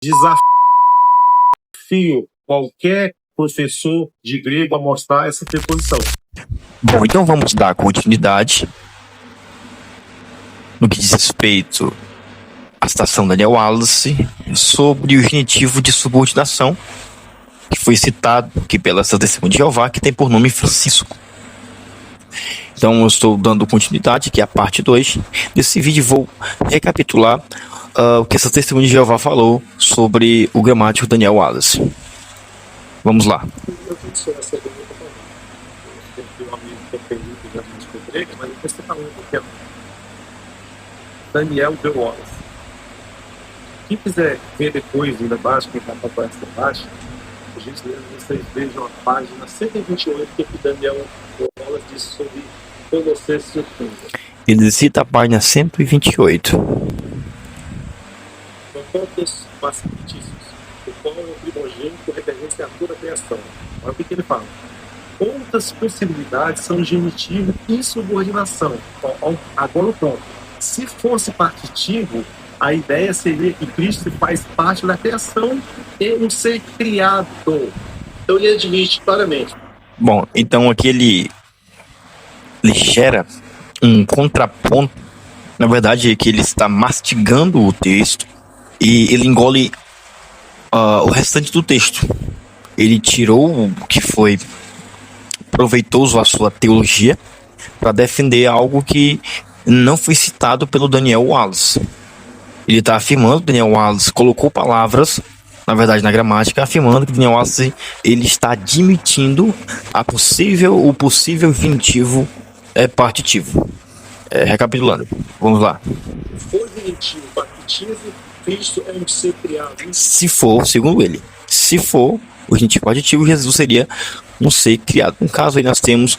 Desafio qualquer professor de grego a mostrar essa preposição. Bom, então vamos dar continuidade no que diz respeito à citação Daniel Wallace sobre o genitivo de subordinação, que foi citado aqui pela Testemunha de Jeová, que tem por nome Francisco. Então eu estou dando continuidade, que é a parte 2 desse vídeo. Vou recapitular o que essa Testemunha de Jeová falou sobre o gramático Daniel Wallace. Vamos lá. Eu tenho que ser essa pergunta para mim. Eu tenho um amigo que é perdido, já me descobriu, mas depois você falou um pouquinho. Daniel de Wallace. Quem quiser ver depois, ainda abaixo, quem está para essa baixa, por gentileza, vocês vejam a página 128, que Daniel Wallace disse sobre Colossenses 15. Ele cita a página 128. São tantos facilitíssimos, o qual é o primogênito referência a toda a criação. Olha o que ele fala. Quantas possibilidades são genitivo e subordinação? Agora o ponto. Se fosse partitivo, a ideia seria que Cristo faz parte da criação e um ser criado. Então ele admite claramente. Bom, então aqui ele gera um contraponto. Na verdade é que ele está mastigando o texto e ele engole o restante do texto. Ele tirou o que foi proveitoso à sua teologia para defender algo que não foi citado pelo Daniel Wallace. Ele está afirmando que Daniel Wallace colocou palavras, na verdade na gramática, afirmando que Daniel Wallace ele está admitindo o possível genitivo partitivo. Recapitulando, vamos lá. For genitivo partitivo, Cristo é um ser criado. Se for, segundo ele, se for o genitivo partitivo, Jesus seria um ser criado. No caso aí nós temos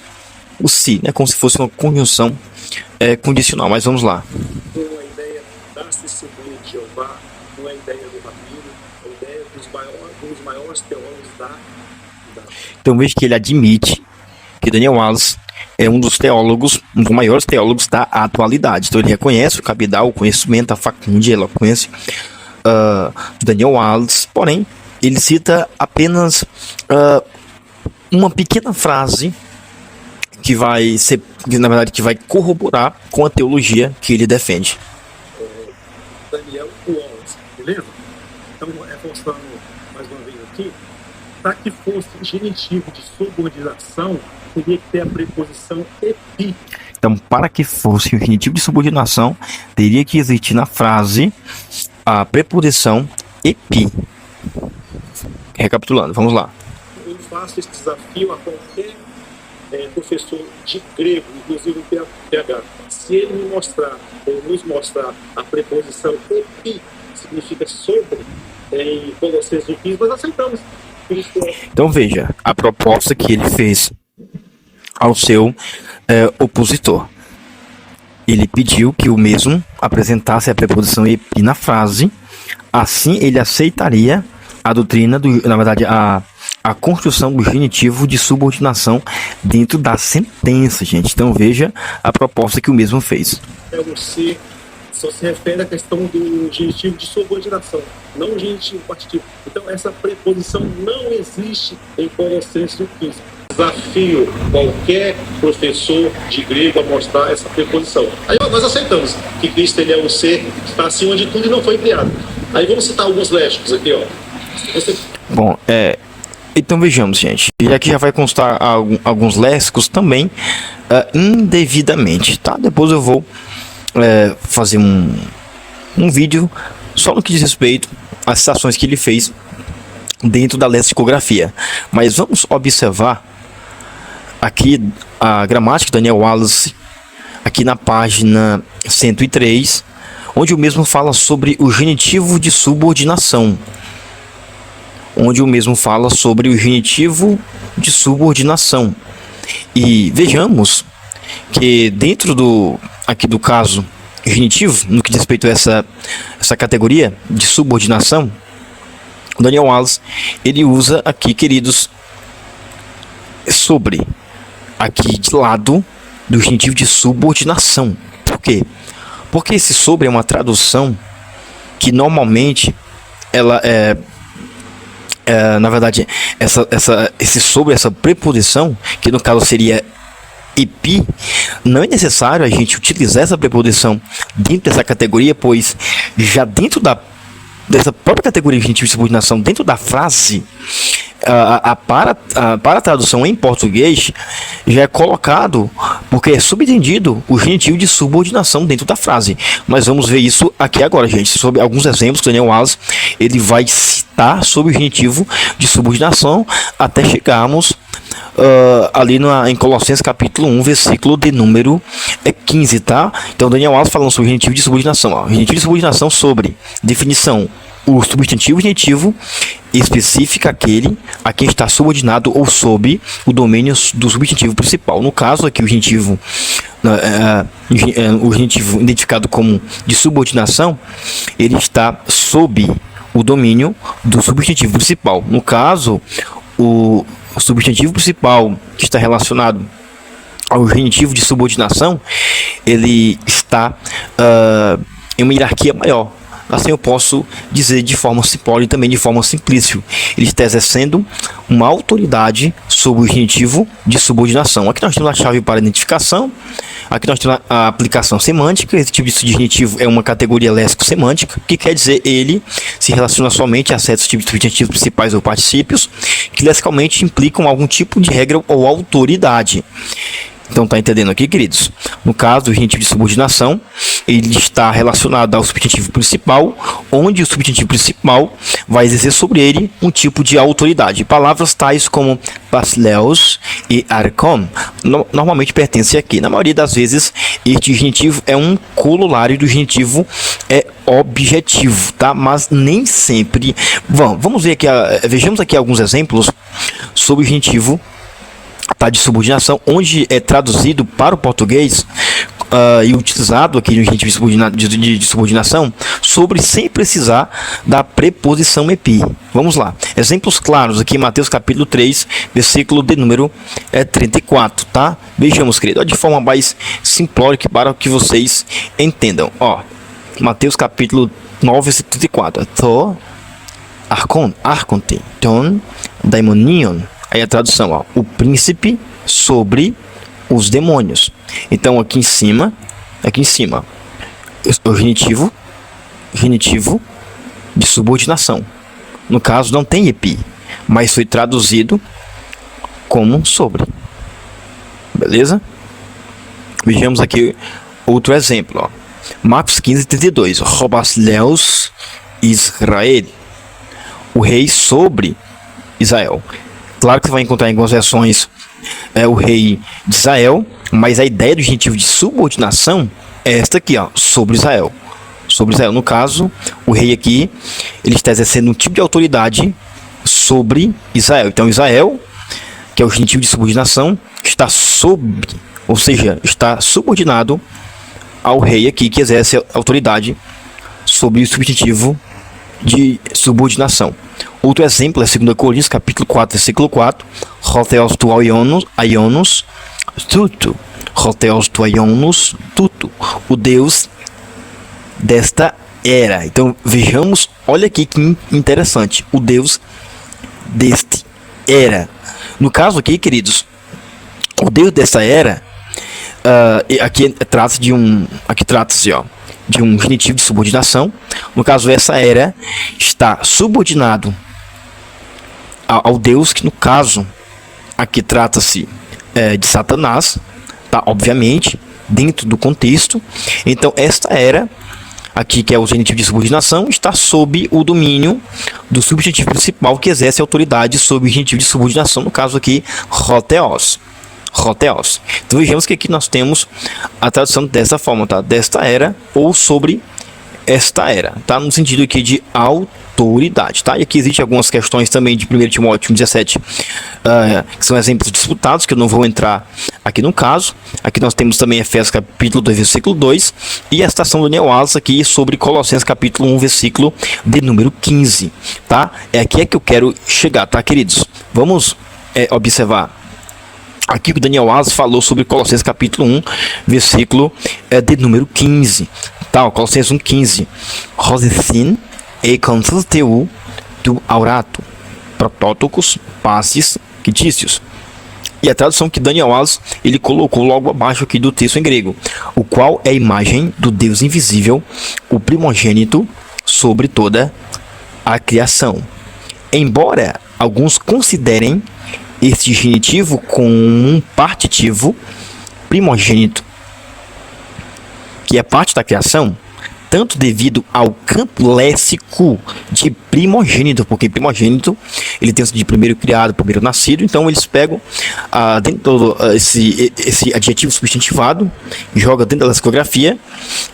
o se, né, como se fosse uma conjunção condicional, mas vamos lá. Não é a ideia da Testemunha de Jeová, não é a ideia do Rabino, é a ideia dos maiores teólogos da. Então veja que ele admite que Daniel Wallace é um dos teólogos, um dos maiores teólogos da atualidade. Então ele reconhece o cabedal, o conhecimento, a facúndia, a eloquência de Daniel Wallace, porém ele cita apenas uma pequena frase que vai ser, na verdade, que vai corroborar com a teologia que ele defende. Daniel Wallace, beleza? Então, reforçando mais uma vez aqui, para que fosse genitivo de subordinação, teria que ter a preposição epi. Então, para que fosse o genitivo de subordinação, teria que existir na frase a preposição epi. Recapitulando, vamos lá. Eu faço esse desafio a qualquer professor de grego, inclusive o PH. Se ele me mostrar, ou nos mostrar a preposição epi, significa sobre, em Colossenses 15, nós aceitamos. Então veja, a proposta que ele fez ao seu opositor. Ele pediu que o mesmo apresentasse a preposição epi na frase, assim ele aceitaria a doutrina, na verdade, a construção do genitivo de subordinação dentro da sentença, gente. Então veja a proposta que o mesmo fez. Você só se refere à questão do genitivo de subordinação, não o genitivo partitivo. Então essa preposição não existe em Colossenses 15. Desafio qualquer professor de grego a mostrar essa preposição. Aí nós aceitamos que Cristo ele é um ser que está acima de tudo e não foi criado. Aí vamos citar alguns léxicos aqui, ó. Bom, então vejamos, gente. E aqui já vai constar alguns léxicos também indevidamente, tá? Depois eu vou fazer um vídeo só no que diz respeito às citações que ele fez dentro da lexicografia. Mas vamos observar aqui a gramática de Daniel Wallace, aqui na página 103, onde o mesmo fala sobre o genitivo de subordinação. E vejamos que dentro aqui do caso genitivo, no que diz respeito a essa categoria de subordinação, o Daniel Wallace, ele usa aqui, queridos, sobre, aqui de lado do genitivo de subordinação. Por quê? Porque esse sobre é uma tradução que normalmente ela na verdade, essa preposição, que no caso seria epi, não é necessário a gente utilizar essa preposição dentro dessa categoria, pois já dentro dessa própria categoria de genitivo de subordinação, dentro da frase, para a tradução em português, já é colocado, porque é subentendido o genitivo de subordinação dentro da frase. Nós vamos ver isso aqui agora, gente, sobre alguns exemplos que o Daniel Wallace ele vai citar sobre o genitivo de subordinação até chegarmos ali em Colossenses capítulo 1, versículo de número 15, tá? Então, Daniel Wallace falando sobre o genitivo de subordinação. Ó. Genitivo de subordinação sobre definição. O substantivo genitivo especifica aquele a quem está subordinado ou sob o domínio do substantivo principal. No caso aqui, o genitivo identificado como de subordinação, ele está sob o domínio do substantivo principal. No caso, o substantivo principal que está relacionado ao genitivo de subordinação, ele está em uma hierarquia maior. Assim eu posso dizer de forma simplória e também de forma simplício. Ele está exercendo uma autoridade sobre o genitivo de subordinação. Aqui nós temos a chave para identificação. Aqui nós temos a aplicação semântica. Esse tipo de genitivo é uma categoria léxico-semântica, que quer dizer ele se relaciona somente a certos tipos de substantivos principais ou particípios, que lexicalmente implicam algum tipo de regra ou autoridade. Então, tá entendendo aqui, queridos? No caso do genitivo de subordinação, ele está relacionado ao substantivo principal, onde o substantivo principal vai exercer sobre ele um tipo de autoridade. Palavras tais como basileus e archon normalmente pertencem aqui. Na maioria das vezes, este genitivo é um corolário do genitivo objetivo, tá? Mas nem sempre. Vamos ver aqui, vejamos aqui alguns exemplos sobre o genitivo de subordinação, onde é traduzido para o português e utilizado aqui no genitivo de subordinação, sem precisar da preposição epi. Vamos lá. Exemplos claros aqui em Mateus capítulo 3, versículo de número 34, tá? Vejamos, querido, de forma mais simplória para que vocês entendam. Ó, Mateus capítulo 9, versículo 34. Tho archonte ton daimonion. Aí a tradução, ó, o príncipe sobre os demônios. Então aqui em cima, o genitivo de subordinação. No caso não tem epi, mas foi traduzido como sobre. Beleza? Vejamos aqui outro exemplo, ó. Marcos 15, 32. Robasleus Israel, o rei sobre Israel. Claro que você vai encontrar em algumas versões o rei de Israel, mas a ideia do genitivo de subordinação é esta aqui, ó, sobre Israel. Sobre Israel, no caso, o rei aqui, ele está exercendo um tipo de autoridade sobre Israel. Então, Israel, que é o genitivo de subordinação, está ou seja, está subordinado ao rei aqui, que exerce autoridade sobre o substantivo de subordinação. Outro exemplo é 2 Coríntios, capítulo 4, versículo 4. Hotheos tu aionos tutu. Hotheos tu aionos tutu. O Deus desta era. Então, vejamos, olha aqui que interessante. O Deus deste era. No caso aqui, queridos, o Deus desta era, aqui trata-se de um genitivo de subordinação. No caso, essa era está subordinado ao Deus, que no caso aqui trata-se de Satanás, tá? Obviamente, dentro do contexto. Então, esta era aqui, que é o genitivo de subordinação, está sob o domínio do substantivo principal, que exerce autoridade sobre o genitivo de subordinação, no caso aqui, hotheos. Então vejamos que aqui nós temos a tradução dessa forma, tá? Desta era ou sobre esta era, tá? No sentido aqui de autoridade, tá? E aqui existem algumas questões também de 1 Timóteo 17, que são exemplos disputados, que eu não vou entrar aqui no caso. Aqui nós temos também Efésios capítulo 2, versículo 2, e a citação do Daniel Wallace aqui sobre Colossenses capítulo 1, versículo de número 15, tá? É aqui que eu quero chegar, tá, queridos? Vamos observar aqui que o Daniel Wallace falou sobre Colossenses capítulo 1, versículo de número 15. Tá, Colossenses 1, 15. e consulteu do aurato, protótocos, passes, quitícios. E a tradução que Daniel Wallace ele colocou logo abaixo aqui do texto em grego, o qual é a imagem do Deus invisível, o primogênito sobre toda a criação. Embora alguns considerem este genitivo como um partitivo primogênito, que é parte da criação, tanto devido ao campo léxico de primogênito, porque primogênito ele tem o de primeiro criado, primeiro nascido, então eles pegam dentro esse adjetivo substantivado, joga dentro da lexicografia,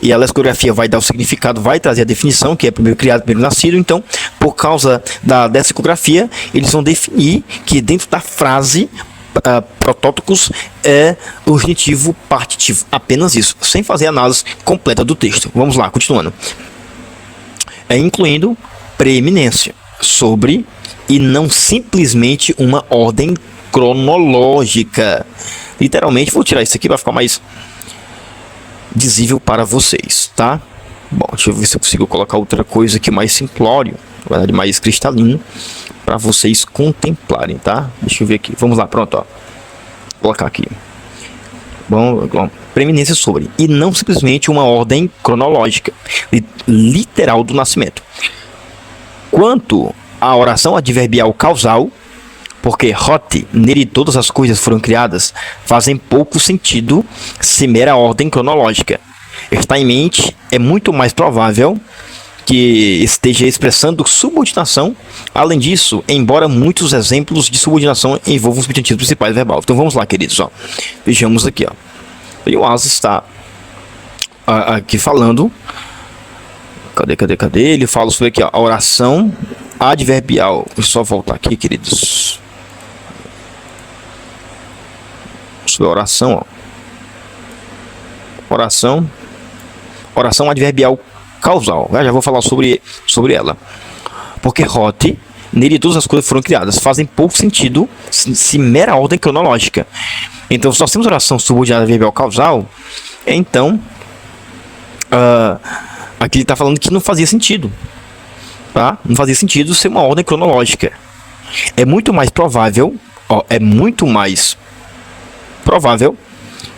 e a lexicografia vai dar o significado, vai trazer a definição, que é primeiro criado, primeiro nascido. Então, por causa da lexicografia, eles vão definir que dentro da frase protótocos é o genitivo partitivo, apenas isso, sem fazer a análise completa do texto. Vamos lá, continuando. Incluindo preeminência sobre e não simplesmente uma ordem cronológica. Literalmente, vou tirar isso aqui para ficar mais visível para vocês, tá? Bom, deixa eu ver se eu consigo colocar outra coisa aqui mais simplório, na verdade mais cristalino, para vocês contemplarem, tá? Deixa eu ver aqui. Vamos lá, pronto, ó. Vou colocar aqui. Bom, preeminência sobre e não simplesmente uma ordem cronológica, literal do nascimento. Quanto à oração adverbial causal, porque hot, nele todas as coisas foram criadas, fazem pouco sentido se mera ordem cronológica. Está em mente, é muito mais provável que esteja expressando subordinação. Além disso, embora muitos exemplos de subordinação envolvam os substantivos principais verbal. Então vamos lá, queridos, ó. Vejamos aqui, ó. E o Wallace está aqui falando. Cadê? Ele fala sobre aqui, ó, a oração adverbial. Deixa eu só voltar aqui, queridos. Sobre a oração, ó. Oração adverbial causal. Já vou falar sobre ela. Porque hot, nele todas as coisas foram criadas, fazem pouco sentido se mera ordem cronológica. Então, se nós temos oração subordinada adverbial causal, então aqui ele está falando que não fazia sentido, tá? Não fazia sentido ser uma ordem cronológica. É muito mais provável,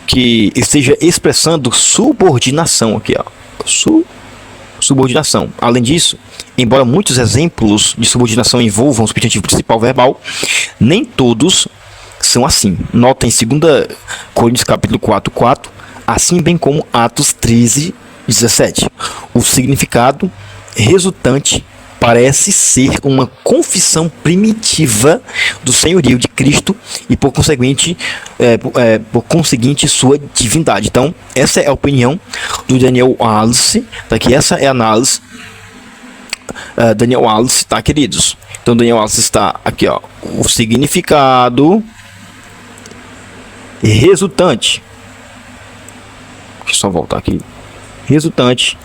que esteja expressando subordinação aqui, ó. Subordinação. Além disso, embora muitos exemplos de subordinação envolvam o substantivo principal verbal, nem todos são assim. Nota em 2 Coríntios capítulo 4:4, assim bem como Atos 13:17. O significado resultante parece ser uma confissão primitiva do senhorio de Cristo e por conseguinte sua divindade. Então, essa é a opinião do Daniel Wallace, daqui essa é a análise Daniel Wallace, tá, queridos? Então, Daniel Wallace está aqui, ó, o significado resultante. Deixa eu só voltar aqui. Resultante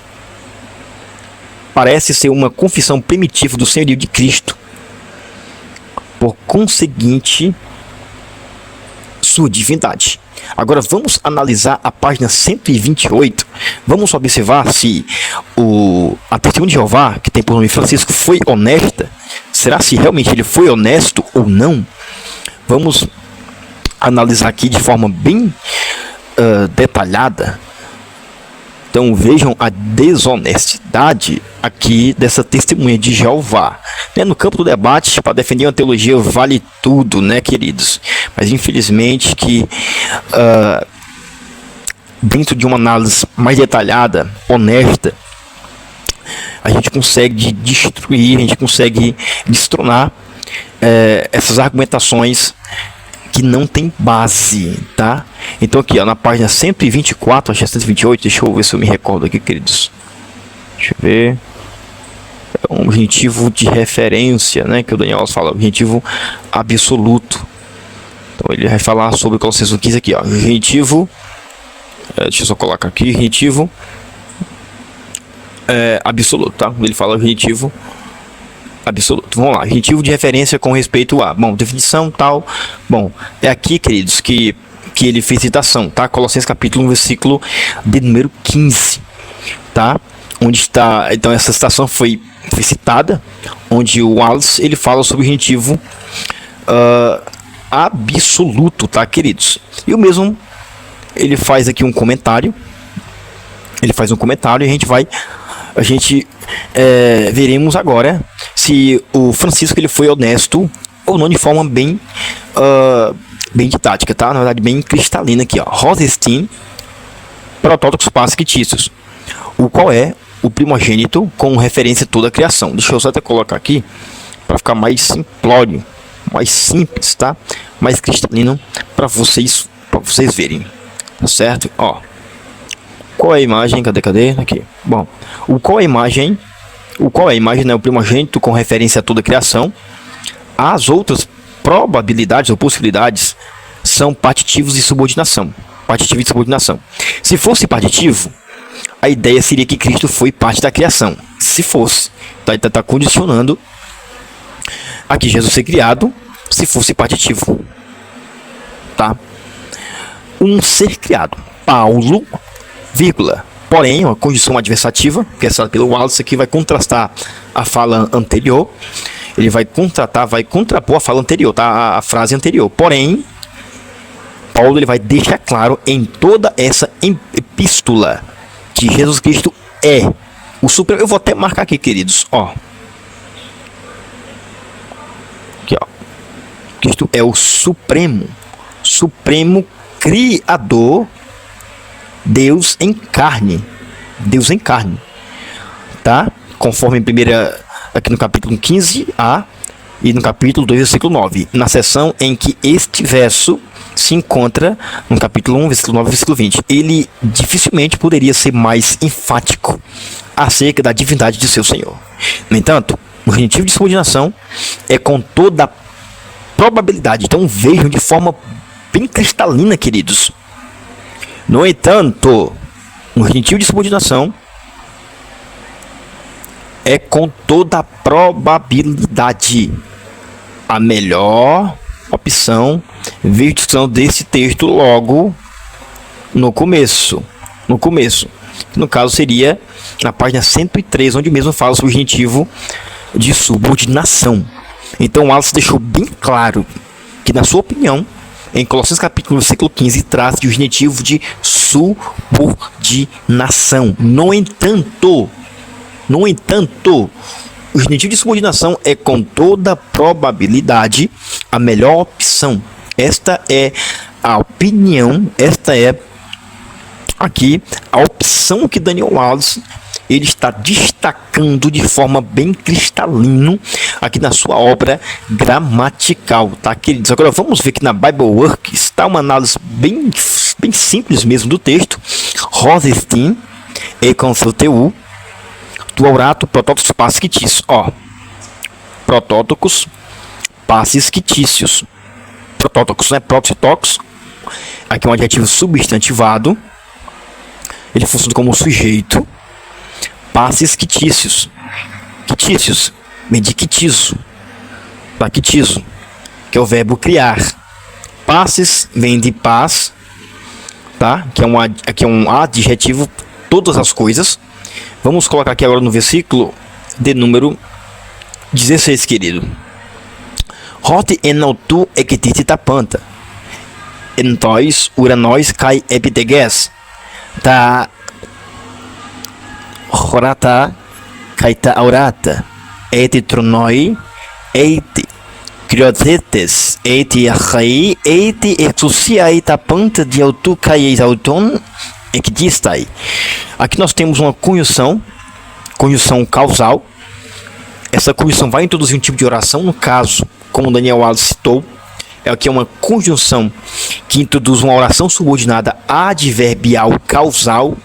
parece ser uma confissão primitiva do senhorio de Cristo, por conseguinte sua divindade. Agora vamos analisar a página 128. Vamos observar se a testemunha de Jeová, que tem por nome Francisco, foi honesta. Será se realmente ele foi honesto ou não? Vamos analisar aqui de forma bem detalhada. Então vejam a desonestidade aqui dessa testemunha de Jeová. No campo do debate, para defender uma teologia vale tudo, né, queridos? Mas infelizmente que dentro de uma análise mais detalhada, honesta, a gente consegue destruir, a gente consegue destronar essas argumentações que não tem base, tá? Então aqui, ó, na página 124, acho que é 128, deixa eu ver se eu me recordo aqui, queridos. Deixa eu ver. É um genitivo de referência, né, que o Daniel Wallace fala, o genitivo absoluto. Então ele vai falar sobre o Colossenses 15 aqui, ó, genitivo, deixa eu só colocar aqui, genitivo absoluto, tá? Ele fala o genitivo absoluto. Vamos lá, genitivo de referência com respeito a, bom, definição tal. Bom, é aqui, queridos, que ele fez citação, tá? Colossenses capítulo 1, versículo de número 15, tá? Onde está, então essa citação foi foi citada, onde o Wallace ele fala sobre o genitivo absoluto, tá, queridos? E o mesmo ele faz aqui um comentário. Ele faz um comentário e a gente veremos agora se o Francisco ele foi honesto ou não, de forma bem didática, tá? Na verdade, bem cristalina aqui, ó. Rosenstein, protótipos fictícios. O qual é o primogênito com referência a toda a criação. Deixa eu só até colocar aqui para ficar mais simplório, mais simples, tá? Mais cristalino para vocês verem, tá certo? Ó, qual é a imagem? Cadê? Aqui. Bom, qual é a imagem, né? O primogênito com referência a toda a criação. As outras probabilidades ou possibilidades são partitivos de subordinação. Partitivo de subordinação. Se fosse partitivo, a ideia seria que Cristo foi parte da criação. Se fosse, tá condicionando aqui Jesus ser criado, se fosse partitivo, tá? Um ser criado. Paulo, vírgula. Porém, uma condição adversativa, que é essa pelo Wallace aqui, vai contrastar a fala anterior. Ele vai contrapor a fala anterior, tá? A frase anterior. Porém, Paulo ele vai deixar claro em toda essa epístola que Jesus Cristo é o supremo. Eu vou até marcar aqui, queridos, ó. Aqui, ó. Cristo é o supremo criador, Deus em carne, tá? Conforme aqui no capítulo 15a e no capítulo 2, versículo 9, na seção em que este verso se encontra no capítulo 1, versículo 9 e versículo 20. Ele dificilmente poderia ser mais enfático acerca da divindade de seu Senhor. No entanto, o genitivo de subordinação é com toda a probabilidade. Então vejam de forma bem cristalina, queridos. No entanto, o genitivo de subordinação é com toda a probabilidade a melhor opção, versão desse texto logo no começo. No caso seria na página 103, onde mesmo fala sobre o genitivo de subordinação. Então Wallace deixou bem claro que, na sua opinião, em Colossenses capítulo versículo 15, trata-se de um genitivo de subordinação. No entanto, o genitivo de subordinação é com toda probabilidade a melhor opção. Esta é a opinião, esta é aqui a opção que Daniel Wallace ele está destacando de forma bem cristalina aqui na sua obra gramatical, tá, queridos? Agora vamos ver que na Bibleworks está uma análise bem simples mesmo do texto. Rosenstein e com seu TU do Aurato Protótipos Passes Fictícios. Ó, protótipos passes fictícios. Protótipos, né? Protótipos. Aqui é um adjetivo substantivado. Ele funciona como sujeito. Passes fictícios. Fictícios vem de quitizo. Tá? Quitizo, que é o verbo criar. Passes vem de paz, tá? Que é um adjetivo, todas as coisas. Vamos colocar aqui agora no versículo de número 16, querido. Hot enautu ekititi tapanta. Entois uranóis kai epiteges. Ta horata kai ta aurata. Eti tronoi. Eti criotetes. Eti achai. Eti exusiai tapanta de autu kai exauton. Ekdistai. Aqui nós temos uma conjunção causal. Essa conjunção vai introduzir um tipo de oração. No caso, como Daniel Wallace citou, é aqui uma conjunção que introduz uma oração subordinada adverbial causal.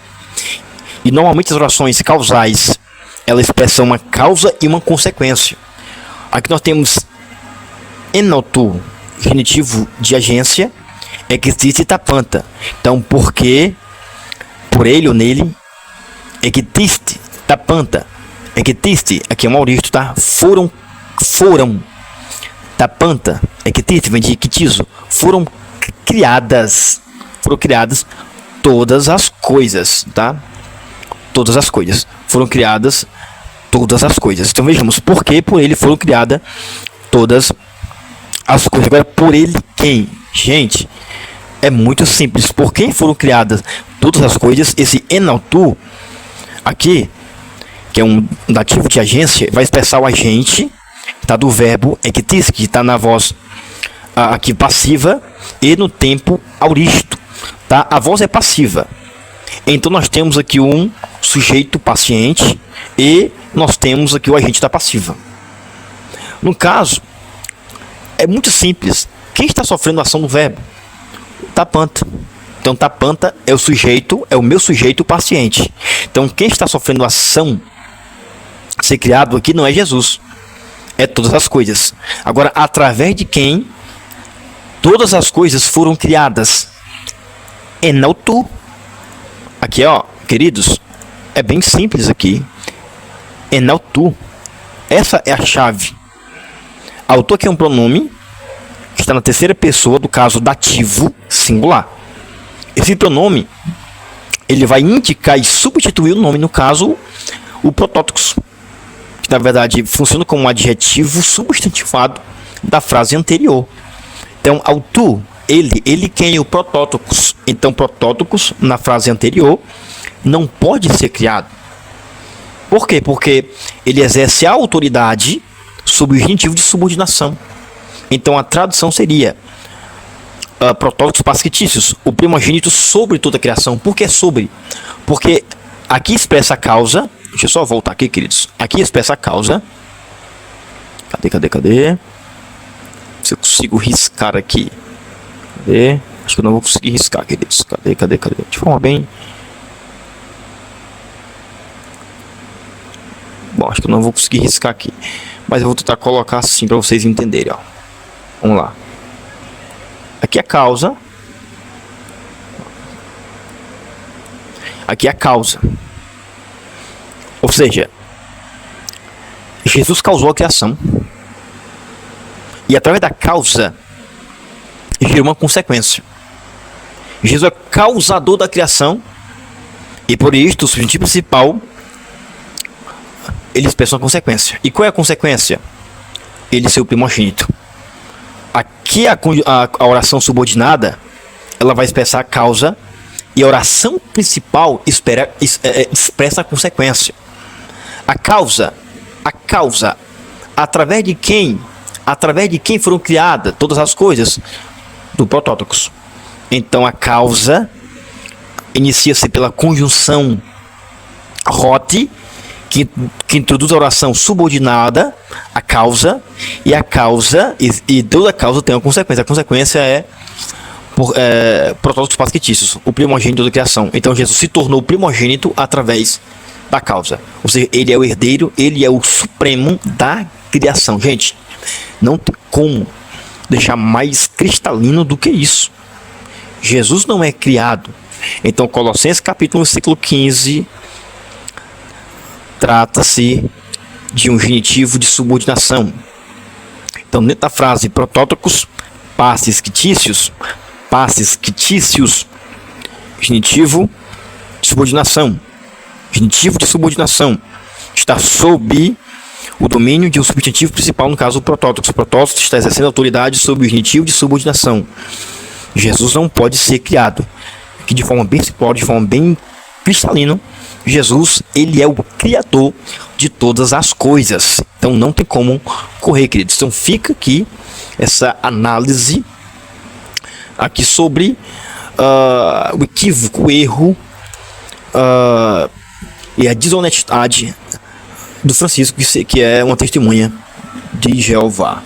E normalmente as orações causais elas expressam uma causa e uma consequência. Aqui nós temos enautu, genitivo de agência, existe tapanta. Então, porque, por ele ou nele, existe tapanta. Existe, aqui é um auristo, tá? Foram tapanta, existe, vem de quitizo. Foram criadas todas as coisas, tá? Todas as coisas foram criadas todas as coisas. Então vejamos, por que por ele foram criadas todas as coisas. Agora, por ele quem? Gente, é muito simples. Por quem foram criadas todas as coisas? Esse enautu aqui, que é um dativo de agência, vai expressar o agente, tá, do verbo equitis, que está na voz aqui passiva e no tempo auristo, tá? A voz é passiva. Então nós temos aqui um sujeito paciente e nós temos aqui o agente da passiva. No caso, é muito simples. Quem está sofrendo a ação do verbo? Tapanta. Então tapanta é o sujeito, é o meu sujeito paciente. Então quem está sofrendo a ação ser criado aqui não é Jesus, é todas as coisas. Agora, através de quem todas as coisas foram criadas? Enautu. Aqui, ó, queridos, é bem simples aqui. Enautu. Essa é a chave. Autor aqui é um pronome que está na terceira pessoa do caso dativo singular. Esse pronome ele vai indicar e substituir o nome, no caso, o protótipos, que na verdade funciona como um adjetivo substantivado da frase anterior. Então, autu, ele quem é o protótipos. Então, protótipos na frase anterior não pode ser criado. Por quê? Porque ele exerce a autoridade sobre o genitivo de subordinação. Então, a tradução seria protótipos pasquitícios, o primogênito sobre toda a criação. Por que sobre? Porque aqui expressa a causa. Deixa eu só voltar aqui, queridos. Aqui expressa a causa. Cadê? Se eu consigo riscar aqui. Cadê? Acho que eu não vou conseguir riscar, queridos. Cadê? De forma bem... Bom, acho que eu não vou conseguir riscar aqui. Mas eu vou tentar colocar assim para vocês entenderem, ó. Vamos lá. Aqui é a causa. Aqui é a causa. Ou seja, Jesus causou a criação. E através da causa, gerou uma consequência. Jesus é causador da criação. E por isso, o subjetivo principal, ele expressa uma consequência. E qual é a consequência? Ele ser o primogênito. Aqui a oração subordinada, ela vai expressar a causa. E a oração principal expressa a consequência. A causa, através de quem foram criadas todas as coisas? Do protótipos. Então a causa inicia-se pela conjunção rote, que introduz a oração subordinada, a causa, e toda a causa tem uma consequência. A consequência é protótipos pasquitícios, o primogênito da criação. Então Jesus se tornou primogênito através da causa. Ou seja, ele é o herdeiro, ele é o supremo da criação. Gente, não tem como deixar mais cristalino do que isso. Jesus não é criado. Então, Colossenses capítulo versículo 15 trata-se de um genitivo de subordinação. Então, dentro da frase protótipos, passes quitícios, genitivo de subordinação. Genitivo de subordinação está sob o domínio de um substantivo principal, no caso o protótipos. O protótipos está exercendo autoridade sobre o genitivo de subordinação. Jesus não pode ser criado. Aqui de forma bem simplória, de forma bem cristalina, Jesus, ele é o criador de todas as coisas. Então não tem como correr, queridos. Então fica aqui essa análise aqui sobre o equívoco, o erro e a desonestidade do Francisco, que é uma testemunha de Jeová.